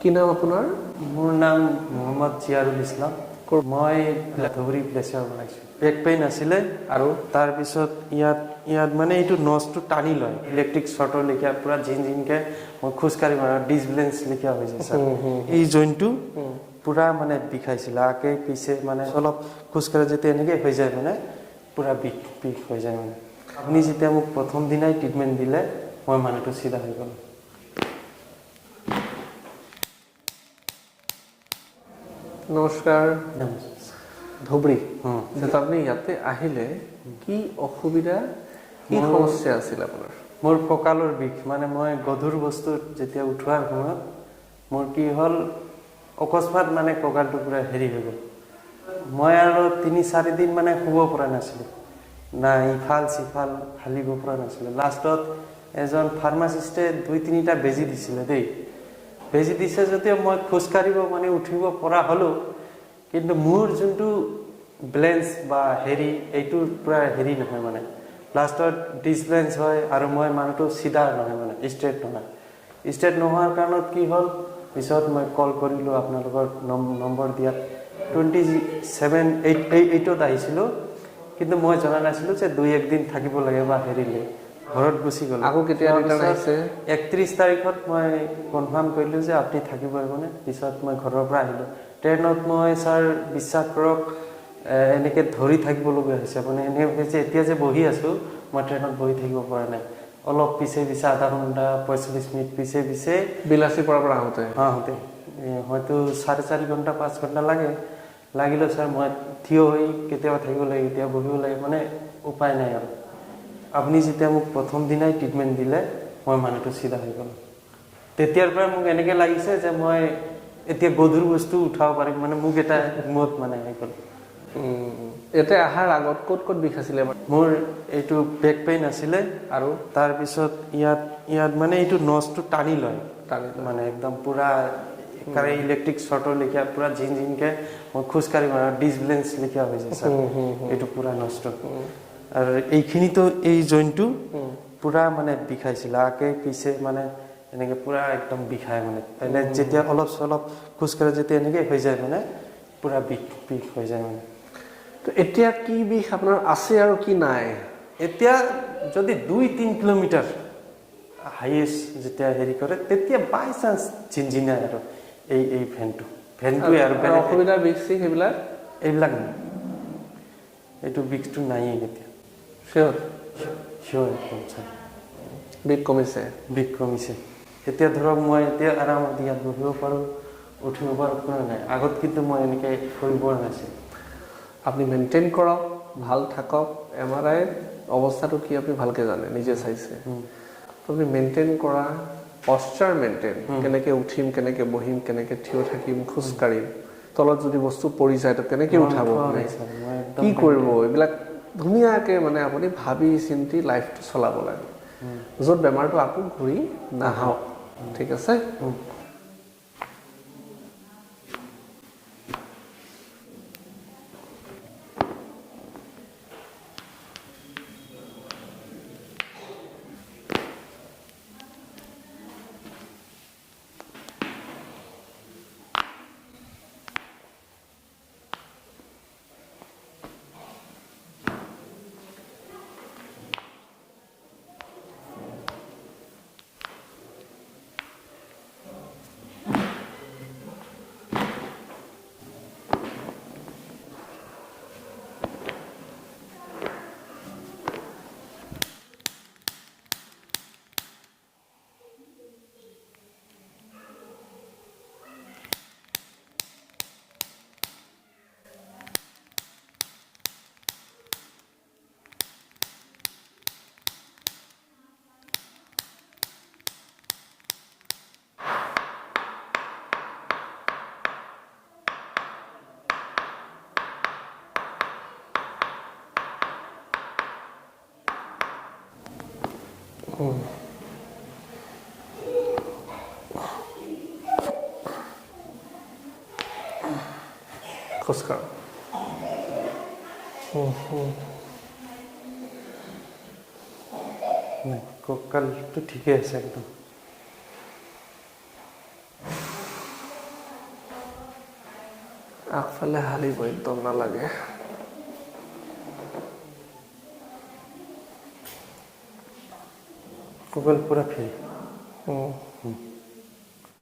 কি নাম আপোনাৰ? মোৰ নাম মোহাম্মদ জিয়াৰুল ইছলাম। মই ধুবুৰী প্লেছৰ বনাইছোঁ। বেক পেইন আছিলে আৰু তাৰপিছত ইয়াত মানে এইটো নচটো টানি লয় ইলেক্ট্ৰিক শ্বৰ্টৰ লেখীয়া পুৰা জিনকে মই খোজকাঢ়ি ডিছবেলেঞ্চ লেখীয়া হৈ যায় ছাৰ। এই জইনটো পুৰা মানে বিষাইছিলে আগে পিছে মানে অলপ খোজকাঢ়ি যেতিয়া এনেকৈ হৈ যায় মানে পুৰা বিষ হৈ যায় মানে। আপুনি যেতিয়া মোক প্ৰথম দিনাই ট্ৰিটমেণ্ট দিলে মই মানুহটো চিধা হৈ গ'লোঁ। নমস্কাৰ। ধুবুৰী আপুনি ইয়াতে আহিলে কি অসুবিধা কি সমস্যা আছিল আপোনাৰ? মোৰ কঁকালৰ বিষ মানে মই গধুৰ বস্তু যেতিয়া উঠোৱাৰ সময়ত মোৰ কি হ'ল অকস্মাত মানে কঁকালটো পুৰা হেৰি হৈ গ'ল। মই আৰু ৩-৪ দিন মানে শুব পৰা নাছিলোঁ, না ইফাল সিফাল হালিব পৰা নাছিলোঁ। লাষ্টত এজন ফাৰ্মাচিষ্টে 2-3টা বেজী দিছিলে দেই। বেজী দিছে যদিও মই খোজকাঢ়িব মানে উঠিব পৰা হ'লোঁ, কিন্তু মোৰ যোনটো বেলেঞ্চ বা হেৰি এইটো পূৰা হেৰি নহয় মানে লাষ্টত ডিছবেলেঞ্চ হয় আৰু মই মানুহটো চিধা নহয় মানে ষ্ট্ৰেইট নহয়। ষ্ট্ৰেইট নোহোৱাৰ কাৰণত কি হ'ল পিছত মই কল কৰিলোঁ আপোনালোকৰ নম্বৰ দিয়াত 27-8ত আহিছিলোঁ, কিন্তু মই জনা নাছিলোঁ যে 2-1 দিন থাকিব লাগে বা হেৰিলে ঘৰত গুচি গ'লোঁ। আকৌ কেতিয়া ৰিটাৰ্ণ আহিছে? 31 তাৰিখত মই কনফাৰ্ম কৰিলোঁ যে আপুনি থাকিব মানে। পিছত মই ঘৰৰ পৰা আহিলোঁ। ট্ৰেইনত মই ছাৰ বিশ্বাস কৰক এনেকৈ ধৰি থাকিবলগীয়া হৈছে মানে এনেকৈ হৈছে এতিয়া যে বহি আছোঁ মই ট্ৰেইনত বহি থাকিব পৰা নাই। অলপ পিছে আধা ঘণ্টা 45 মিনিট পিছে বিলাচীৰ পৰা আহোঁতে হয়তো 4.5 ঘণ্টা 5 ঘণ্টা লাগিলেও ছাৰ মই থিয় হৈ কেতিয়াবা থাকিব লাগে, কেতিয়াবা বহিব লাগে, মানে উপায় নাই আৰু। আপুনি যেতিয়া মোক প্ৰথম দিনাই ট্ৰিটমেণ্ট দিলে মই মানুহটো চিধা হৈ গ'লোঁ। তেতিয়াৰ পৰা মোক এনেকৈ লাগিছে যে মই এতিয়া গধুৰ বস্তু উঠাব পাৰিম, মানে মোক এটা মত মানে হৈ গ'ল। ইয়াতে অহাৰ আগত ক'ত বিষ আছিলে? মোৰ এইটো বেক পেইন আছিলে আৰু তাৰপিছত ইয়াত মানে এইটো নচটো টানি লয় মানে একদম পুৰা ইলেক্ট্ৰিক শ্বৰ্টৰ লেখীয়া পুৰা জিনকে মই খোজকাঢ়ি ডিছবেলেঞ্চ লেখীয়া হৈ যায় ছাৰ। এইটো পুৰা নষ্ট আৰু এইখিনিতো এই জইনটো পুৰা মানে বিষাইছিলে আগে পিছে মানে এনেকৈ পুৰা একদম বিষায় মানে যেতিয়া অলপ চলপ খোজকাঢ়ি যেতিয়া এনেকৈ হৈ যায় মানে পুৰা বিষ হৈ যায় মানে। তো এতিয়া কি বিষ আপোনাৰ আছে আৰু কি নাই? এতিয়া যদি 2-3 কিলোমিটাৰ হাইয়েষ্ট যেতিয়া হেৰি কৰে তেতিয়া বাই চান্স ঝিনঝিনাই আৰু এই ফেনটোৱে আৰু অসুবিধা বিষ সেইবিলাক নাই, এইটো বিষটো নাইয়ে এতিয়া। চিয়ৰ বিষ কমিছে? বিষ কমিছে। এতিয়া ধৰক মই এতিয়া আৰামত ইয়াত বহিব পাৰোঁ, উঠিব পাৰোঁ, কোনো নাই। আগত কিন্তু মই এনেকৈ কৰিব পৰা নাছিলোঁ। আপুনি মেইনটেইন কৰক, ভাল থাকক। MRI অৱস্থাটো কি আপুনি ভালকৈ জানে, নিজে চাইছে। আপুনি মেইনটেইন কৰা, পশ্চাৰ মেইনটেইন, কেনেকৈ উঠিম, কেনেকৈ বহিম, কেনেকৈ থিয় থাকিম, খোজকাঢ়িম, তলত যদি বস্তু পৰি যায় তো কেনেকৈ উঠাব, কি কৰিব, এইবিলাক ধুনীয়াকৈ মানে আপুনি ভাবি চিন্তি লাইফটো চলাব লাগে, য'ত বেমাৰটো আকৌ ঘূৰি নাহক। ঠিক আছে? খোজকাঢ়। কঁকালটো ঠিকে আছে একদম। আগফালে হালিব একদম নালাগে গুগল পুৰা ফ্ৰী উম